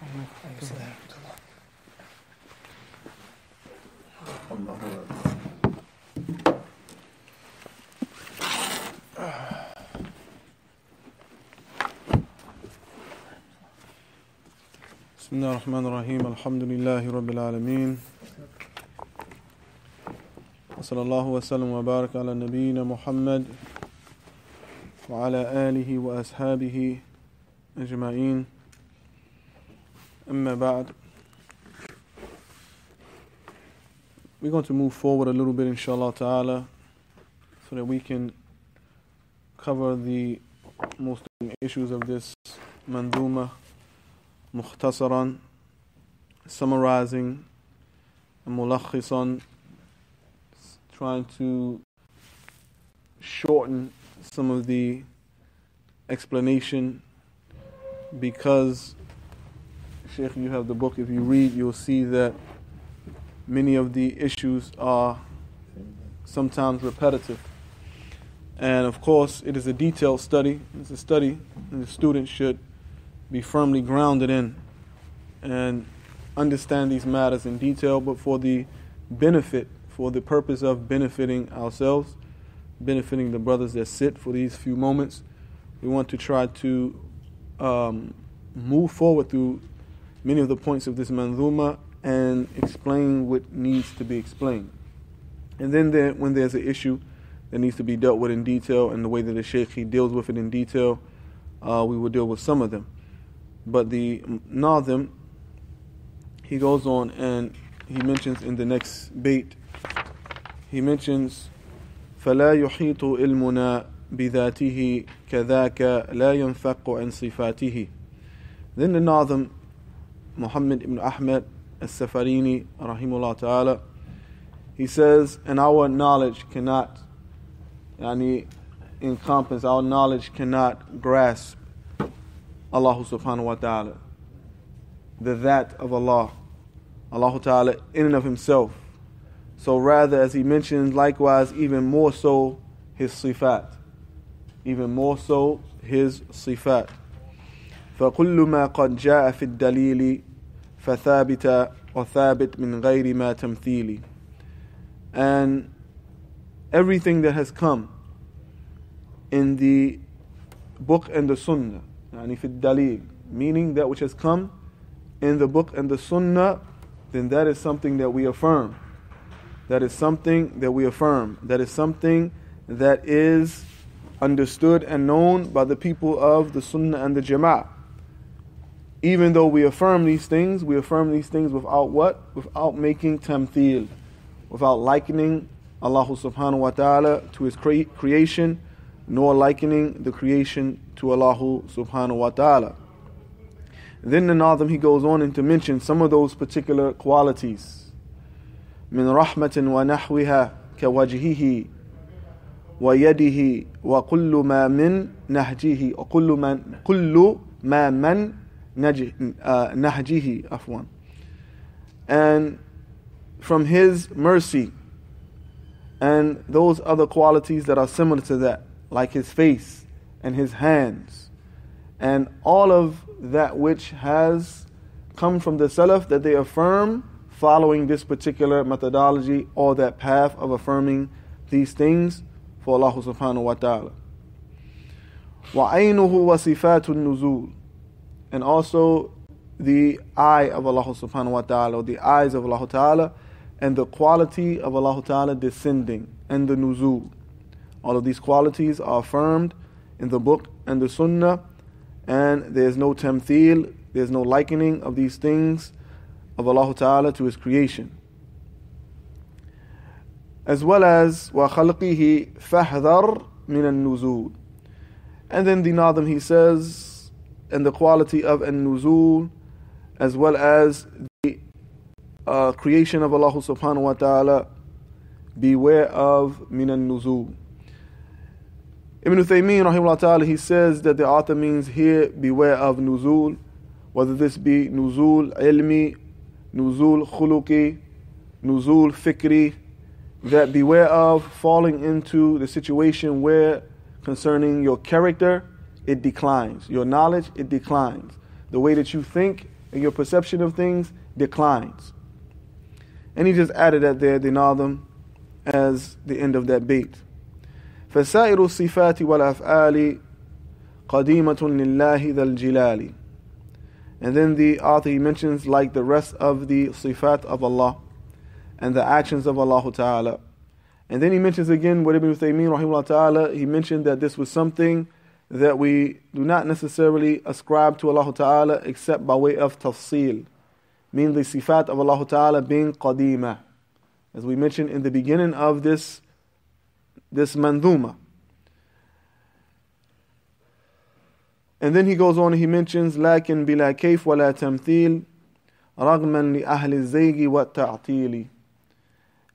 بسم الله الرحمن الرحيم الحمد لله رب العالمين وصلى الله وسلم وبارك على نبينا محمد وعلى آله وأصحابه أجمعين أما بعد. We're going to move forward a little bit inshallah ta'ala so that we can cover the most issues of this manzuma mukhtasaran, summarizing, mulakhisan, trying to shorten some of the explanation, because Sheikh, you have the book, if you read you'll see that many of the issues are sometimes repetitive, and of course it is a detailed study. It's a study and the student should be firmly grounded in and understand these matters in detail, but for the benefit, for the purpose of benefiting ourselves, benefiting the brothers that sit for these few moments, we want to try to move forward through many of the points of this manzuma and explain what needs to be explained. And then when there's an issue that needs to be dealt with in detail, and the way that the Shaykh he deals with it in detail, we will deal with some of them. But the Nazim, he goes on and he mentions in the next bait, he mentions فَلَا يُحِيطُ إِلْمُنَا بِذَاتِهِ كَذَاكَ لَا يَنْفَقُ عَنْ صِفَاتِهِ. Then the Nazim, Muhammad ibn Ahmad as-Saffaareeniyyah rahimahullah ta'ala, he says, and our knowledge cannot encompass, our knowledge cannot grasp Allah subhanahu wa ta'ala, the that of Allah ta'ala in and of himself. So rather, as he mentions, likewise even more so his sifat, even more so his sifat. فَكُلُّ مَا قَدْ جَاءَ فِي الدَّلِيلِ فَثَابِتَ وَثَابِتْ مِنْ غَيْرِ مَا تَمْثِيلِ. And everything that has come in the book and the sunnah, يعني في الدليل, meaning that which has come in the book and the sunnah, then that is something that we affirm. That is something that we affirm. That is something that is understood and known by the people of the sunnah and the jama'ah. Even though we affirm these things without what? Without making tamthil, without likening Allah subhanahu wa ta'ala to his creation, nor likening the creation to Allah subhanahu wa ta'ala. Then the Nazim, he goes on to mention some of those particular qualities. من رحمة ونحوها كوجهه ويده وكل ما من نهجه وكل ما من نهجه عفوا. And from his mercy and those other qualities that are similar to that, like his face and his hands, and all of that which has come from the Salaf that they affirm following this particular methodology or that path of affirming these things for Allah subhanahu wa ta'ala. وَعَيْنُهُ وَصِفَاتُ النُّزُولِ. And also the eye of Allah subhanahu wa ta'ala, or the eyes of Allah ta'ala, and the quality of Allah ta'ala descending, and the nuzul. All of these qualities are affirmed in the book and the sunnah, and there is no tamthil, there is no likening of these things of Allah ta'ala to his creation. As well as وَخَلْقِهِ فَحْذَرْ مِنَ النُّزُولِ. And then the Nazim, he says, and the quality of an-nuzul, as well as the creation of Allah subhanahu wa ta'ala, beware of min an-nuzul. Ibn Uthaymeen rahimahullah ta'ala, he says that the author means here beware of nuzul, whether this be nuzul ilmi, nuzul khuluqi, nuzul fikri, that beware of falling into the situation where concerning your character, it declines. Your knowledge, it declines. The way that you think, and your perception of things declines. And he just added that there, the Nadam, as the end of that bait. فَسَائِرُ الصِّفَاتِ وَالْأَفْعَالِ قَدِيمَةٌ لِلَّهِ ذَا الْجِلَالِ. And then the author, he mentions like the rest of the sifat of Allah and the actions of Allah Ta'ala. And then he mentions again what Ibn Uthaymeen rahimahullah ta'ala, he mentioned that this was something that we do not necessarily ascribe to Allah Ta'ala except by way of tafsil, meaning the sifat of Allah Ta'ala being qadima, as we mentioned in the beginning of this mandhuma. And then he goes on and he mentions لكن بلا كيف ولا تمثيل رغما لأهل الزيغ والتعطيل.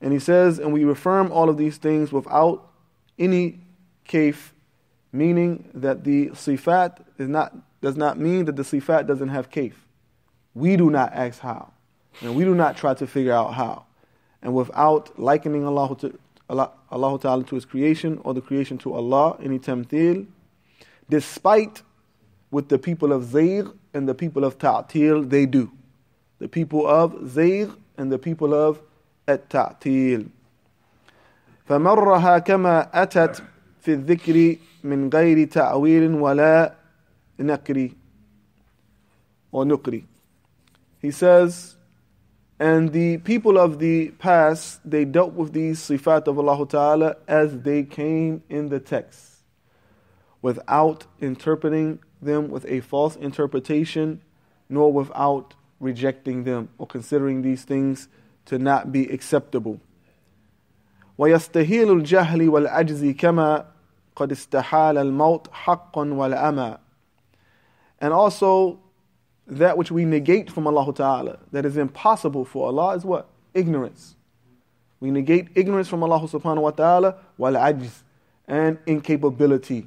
And he says, and we affirm all of these things without any kayf, meaning that the sifat does not mean that the sifat doesn't have kayf. We do not ask how, and we do not try to figure out how. And without likening Allah Ta'ala to His creation or the creation to Allah, any tamthil, despite with the people of Zayg and the people of Ta'til, they do. The people of Zayg and the people of التعطيل. فمرها كما أتت في الذكر من غير تأويل ولا نكر or nukri. He says, and the people of the past, they dealt with these sifat of Allah Ta'ala as they came in the text, without interpreting them with a false interpretation, nor without rejecting them or considering these things to not be acceptable. وَيَسْتَهِيلُ الْجَهْلِ وَالْعَجْزِ كَمَا قَدْ اسْتَحَالَ الْمَوْتِ حَقًّا وَالْأَمَى. And also, that which we negate from Allah Ta'ala, that is impossible for Allah, is what? Ignorance. We negate ignorance from Allah Subhanahu wa Ta'ala, وَالْعَجْزِ, and incapability.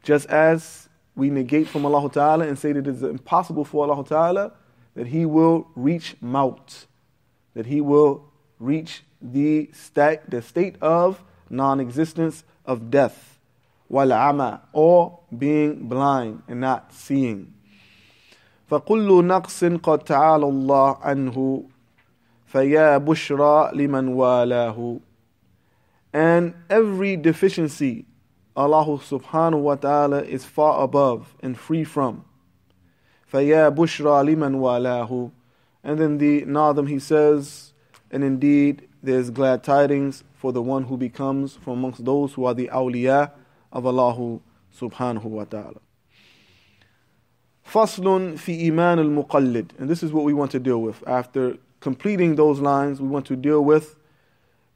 Just as we negate from Allah Ta'ala and say that it is impossible for Allah Ta'ala that He will reach maut, that He will reach the state of non-existence, of death, وَالْعَمَى, or being blind and not seeing. فَكُلُّ نَقْصٍ قَدْ تَعَالَى اللَّهُ عَنْهُ فَيَا بُشْرَى لِمَنْ وَالَاهُ. And every deficiency Allah Subhanahu wa Ta'ala is far above and free from. فَيَا بُشْرَى لِمَنْ وَالَاهُ. And then the Nadam, he says, and indeed there's glad tidings for the one who becomes from amongst those who are the awliya of Allah Subhanahu wa Ta'ala. Faslun fi iman al-muqallid. And this is what we want to deal with. After completing those lines, we want to deal with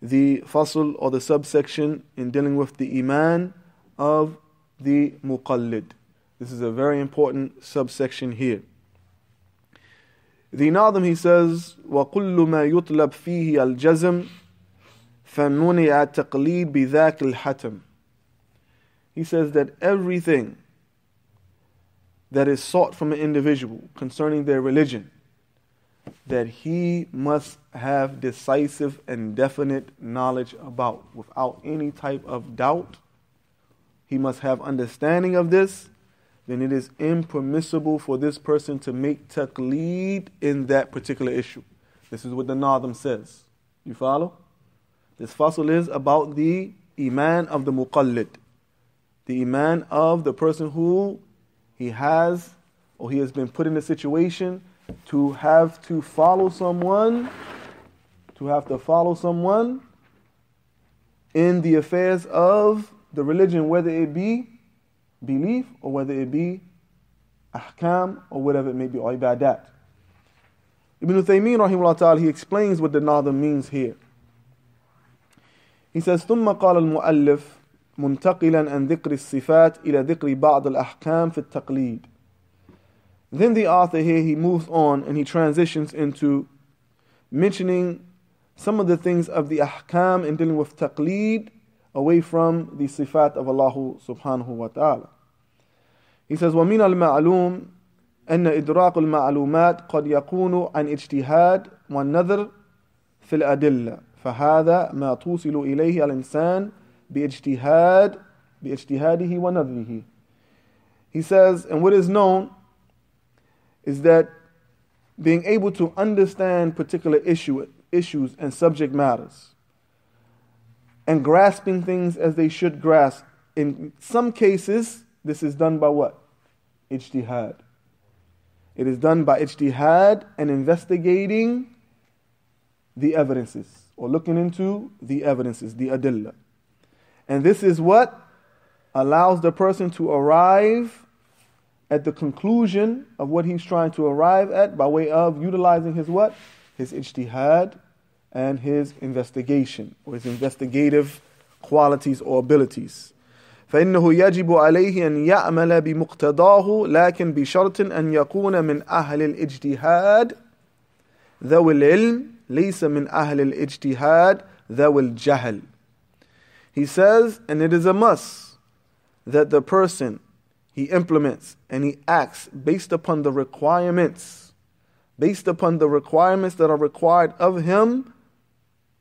the fasl or the subsection in dealing with the iman of the muqallid. This is a very important subsection here. The Nadam, he says, وَكُلُّ مَا يُطْلَبْ فِيهِ الْجَزْمِ فَمُنِعَ التَّقْلِيدِ بِذَاكِ الْحَتَمِ. He says that everything that is sought from an individual concerning their religion, that he must have decisive and definite knowledge about, without any type of doubt. He must have understanding of this. Then it is impermissible for this person to make taqleed in that particular issue. This is what the Nadam says. You follow? This fasl is about the iman of the muqallid, the iman of the person who he has been put in a situation to have to follow someone, in the affairs of the religion, whether it be belief or whether it be ahkam or whatever it may be, or ibadat. Ibn Uthaymeen rahimahullah ta'ala, he explains what the Nadam means here. He says, ثم قال المؤلف منتقلا عن ذكر الصفات إلى ذكر بعض الأحكام في التقليد. Then the author here, he moves on and he transitions into mentioning some of the things of the ahkam in dealing with taqleed away from the sifat of Allah subhanahu wa ta'ala. He says, وَمِنَ الْمَعْلُومِ أَنَّ إِدْرَاقُ الْمَعْلُومَاتِ قَدْ يَكُونُ عَنْ اجْتِهَادٍ وَالنَّظْرِ فِي الْأَدِلَّةِ فهذا ما توصل إليه الإنسان باجتهاده ونظره. He says, and what is known is that being able to understand particular issues and subject matters, and grasping things as they should grasp. In some cases, this is done by what? Ijtihad. It is done by ijtihad and investigating the evidences, or looking into the evidences, the adillah. And this is what allows the person to arrive at the conclusion of what he's trying to arrive at by way of utilizing his what? His ijtihad and his investigation, or his investigative qualities or abilities. فإنه يجب عليه أن يعمل بمقتضاه لكن بشرط أن يكون من أهل الاجتهاد ذوي العلم ليس من أهل الاجتهاد ذوي الجهل. He says, and it is a must that the person, he implements and he acts based upon the requirements that are required of him,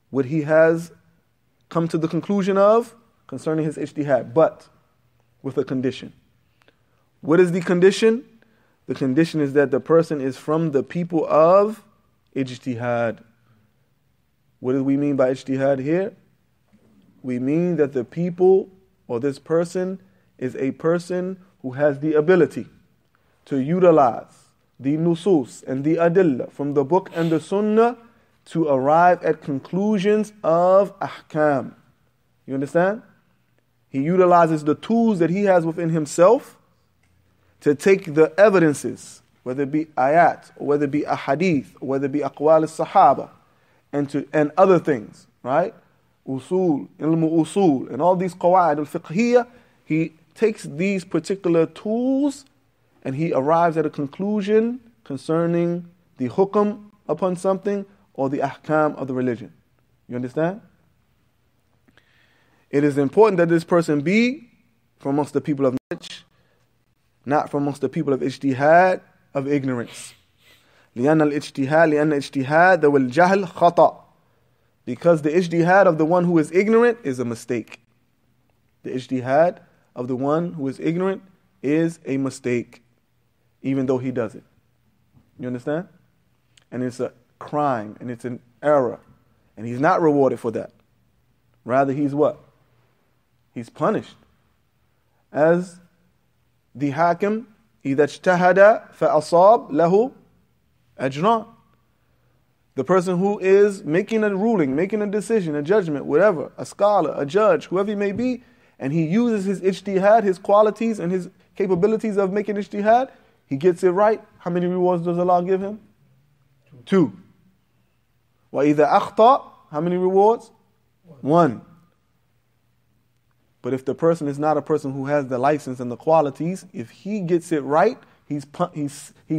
what he has come to the conclusion of concerning his ijtihad, but with a condition. What is the condition? The condition is that the person is from the people of ijtihad. What do we mean by ijtihad here? We mean that the people, or this person, is a person who has the ability to utilize the nusus and the adillah from the book and the sunnah to arrive at conclusions of ahkam. You understand? He utilizes the tools that he has within himself to take the evidences, whether it be ayat, or whether it be ahadith, or whether it be aqwal al-sahaba, and other things, right? Usul, ilmu usul, and all these qawa'id al-fiqhiyya. He takes these particular tools and he arrives at a conclusion concerning the hukm upon something or the ahkam of the religion. You understand? It is important that this person be from amongst the people of knowledge, not from amongst the people of ijtihad, of ignorance. لأن الاجتهاد والجهل خطأ. Because the ijtihad of the one who is ignorant is a mistake. The ijtihad of the one who is ignorant is a mistake, even though he does it. You understand? And it's a crime, and it's an error, and he's not rewarded for that. Rather, he's what? He's punished. As the hakim, إِذَا اجْتَهَدَ فَأَصَابَ لَهُ أَجْرًا. The person who is making a ruling, making a decision, a judgment, whatever, a scholar, a judge, whoever he may be, and he uses his ijtihad, his qualities and his capabilities of making ijtihad, he gets it right. How many rewards does Allah give him? 2. وَإِذَا أَخْطَأَ, how many rewards? 1. But if the person is not a person who has the license and the qualities, if he gets it right, he's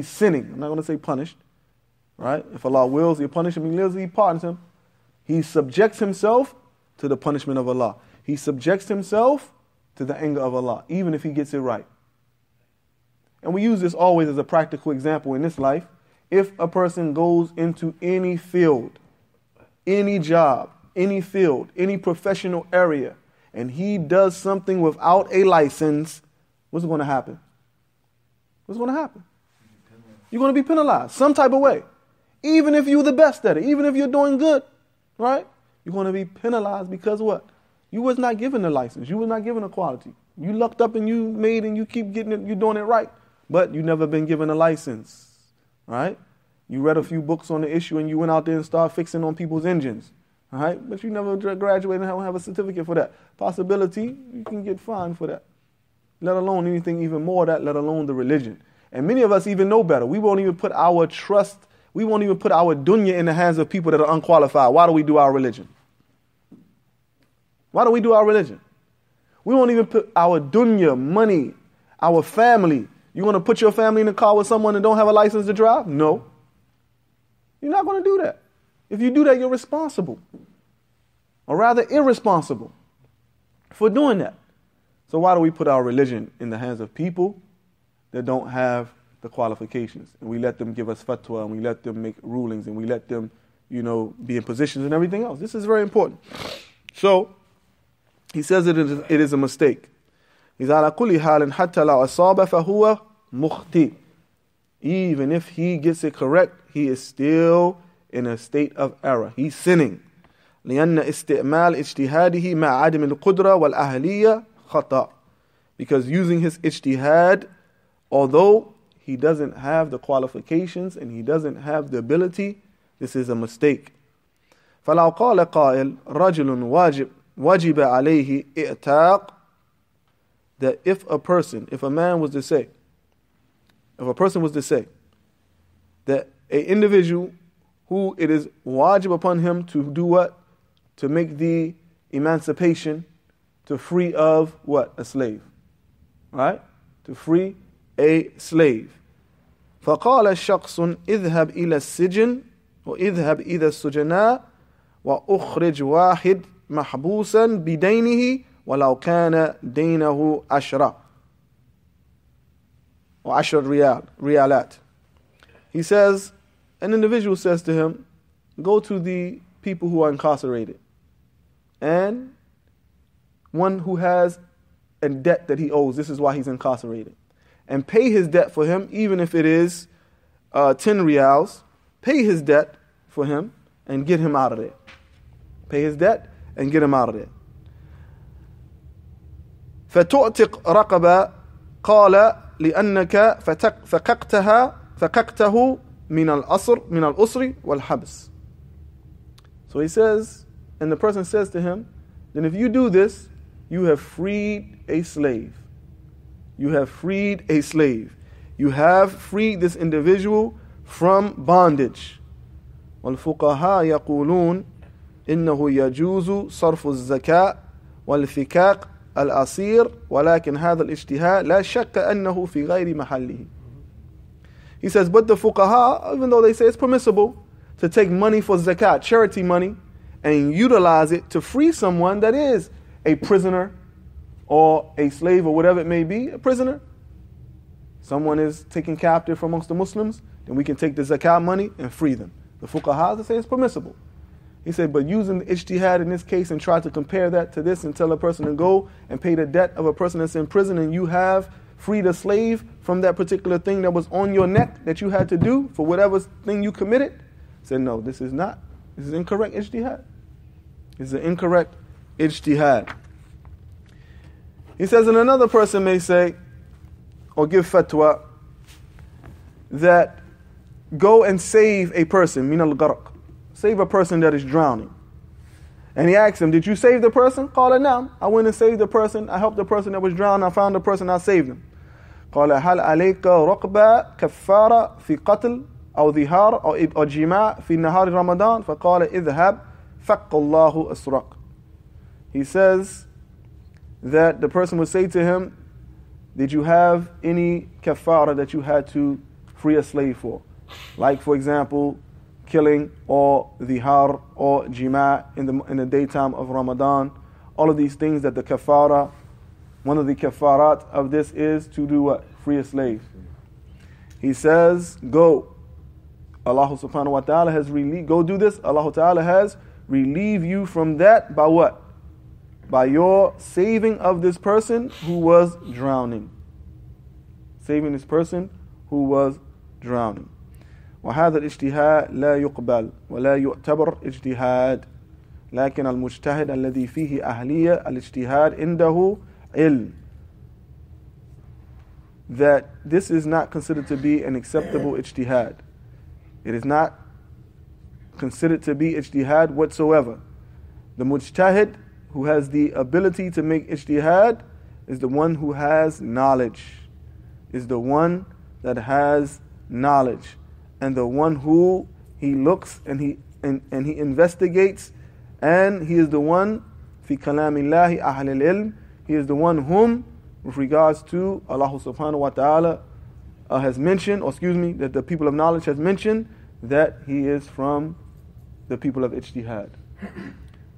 sinning. I'm not going to say punished, right? If Allah wills, He'll punish him. He wills, He pardons him. He subjects himself to the punishment of Allah. He subjects himself to the anger of Allah, even if he gets it right. And we use this always as a practical example in this life. If a person goes into any field, any job, any field, any professional area, and he does something without a license, what's going to happen? What's going to happen? You're going to be penalized some type of way. Even if you're the best at it, even if you're doing good, right? You're going to be penalized because what? You was not given a license. You was not given a quality. You lucked up and you made and you keep getting it, you're doing it right. But you never been given a license, right? You read a few books on the issue and you went out there and started fixing on people's engines. All right, but you never graduated and have a certificate for that. Possibility, you can get fined for that. Let alone anything even more that, let alone the religion. And many of us even know better. We won't even put our trust, we won't even put our dunya in the hands of people that are unqualified. Why do we do our religion? Why do we do our religion? We won't even put our dunya, money, our family. You want to put your family in a car with someone that don't have a license to drive? No. You're not going to do that. If you do that, you're responsible, or rather irresponsible for doing that. So why do we put our religion in the hands of people that don't have the qualifications? And we let them give us fatwa, and we let them make rulings, and we let them, be in positions and everything else. This is very important. So he says it is a mistake. He's ala kulli halin hatta la asaba fahuwa mukhti. even if he gets it correct, he is still in a state of error. He's sinning. لأن استعمال اجتهاده مع عدم القدرة والأهلية خطأ. Because using his ijtihad, although he doesn't have the qualifications and he doesn't have the ability, this is a mistake. فلو قال قائل رجل وجب عليه إعتاق, that if a person was to say that an individual who it is wajib upon him to do what? To make the emancipation, to free of what? A slave. Right? To free a slave. فقال شخص اذهب إلى السجن وإذهب إلى السجناء وأخرج واحد محبوسا بدينه ولو كان دينه 10 ريالات. He says, an individual says to him, go to the people who are incarcerated and one who has a debt that he owes, this is why he's incarcerated, and pay his debt for him, even if it is 10 riyals, pay his debt for him and get him out of there. Pay his debt and get him out of there. فتعتق رقبة قال لأنك فككته من الأسر والحبس. So he says, and the person says to him, then if you do this, you have freed a slave. You have freed a slave. You have freed this individual from bondage. والفقهاء يقولون إنه يجوز صرف الزكاة والفكاك الأسير ولكن هذا الاجتهاد لا شك أنه في غير محله. He says, but the fuqaha, even though they say it's permissible to take money for zakat, charity money, and utilize it to free someone that is a prisoner or a slave or whatever it may be, a prisoner. Someone is taken captive amongst the Muslims, then we can take the zakat money and free them. The fuqaha say it's permissible. He said, but using the ijtihad in this case and try to compare that to this and tell a person to go and pay the debt of a person that's in prison and you have freed a slave from that particular thing that was on your neck that you had to do for whatever thing you committed, said, no, this is incorrect ijtihad. This is an incorrect ijtihad. He says, and another person may say, or give fatwa, that go and save a person, min al-gharq, save a person that is drowning. And he asked him, did you save the person? قال نعم. I went and saved the person. I helped the person that was drowning. I found the person. I saved him. قال هل عليك رقبة كفارة في قتل أو ظهار أو جماع في نهار رمضان؟ فقال اذهب فك الله أسرق. He says that the person would say to him, did you have any kafara that you had to free a slave for? Like, for example, killing or dhihar or jima in the daytime of Ramadan. All of these things that the kafara, one of the kafarat of this is to do what? Free a slave. He says, go. Allah subhanahu wa ta'ala has go do this. Allah ta'ala has relieved you from that by what? By your saving of this person who was drowning. Saving this person who was drowning. وهذا الاجتهاد لا يقبل ولا يعتبر اجتهاد لكن المجتهد الذي فيه أهلية الاجتهاد عنده علم. That this is not considered to be an acceptable ijtihad. It is not considered to be ijtihad whatsoever. The mujtahid who has the ability to make ijtihad is the one who has knowledge, is the one that has knowledge, and the one who he looks and he investigates, and he is the one fi kalamillahi ahl al-ilm, he is the one whom with regards to Allah subhanahu wa ta'ala has mentioned, that the people of knowledge has mentioned that he is from the people of ijtihad.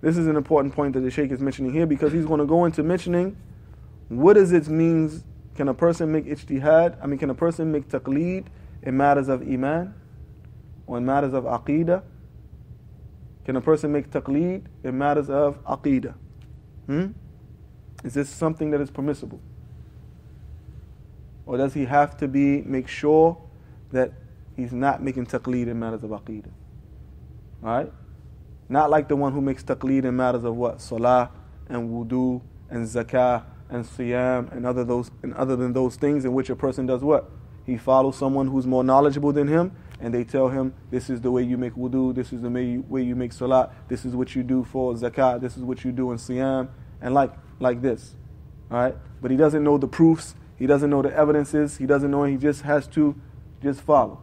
This is an important point that the Shaykh is mentioning here, because he's going to go into mentioning what does it mean. Can a person make ijtihad? Can a person make taqleed in matters of iman or in matters of aqeedah? Can a person make taqleed in matters of aqeedah? Is this something that is permissible? Or does he have to make sure that he's not making taqleed in matters of aqeedah. Alright? Not like the one who makes taqleed in matters of what? Salah and wudu and zakah and siyam and other than those things in which a person does what? He follows someone who's more knowledgeable than him, and they tell him, this is the way you make wudu, this is the way you make salah, this is what you do for zakah, this is what you do in siyam, and like this. Alright? But he doesn't know the proofs, he doesn't know the evidences, he doesn't know, he just has to just follow.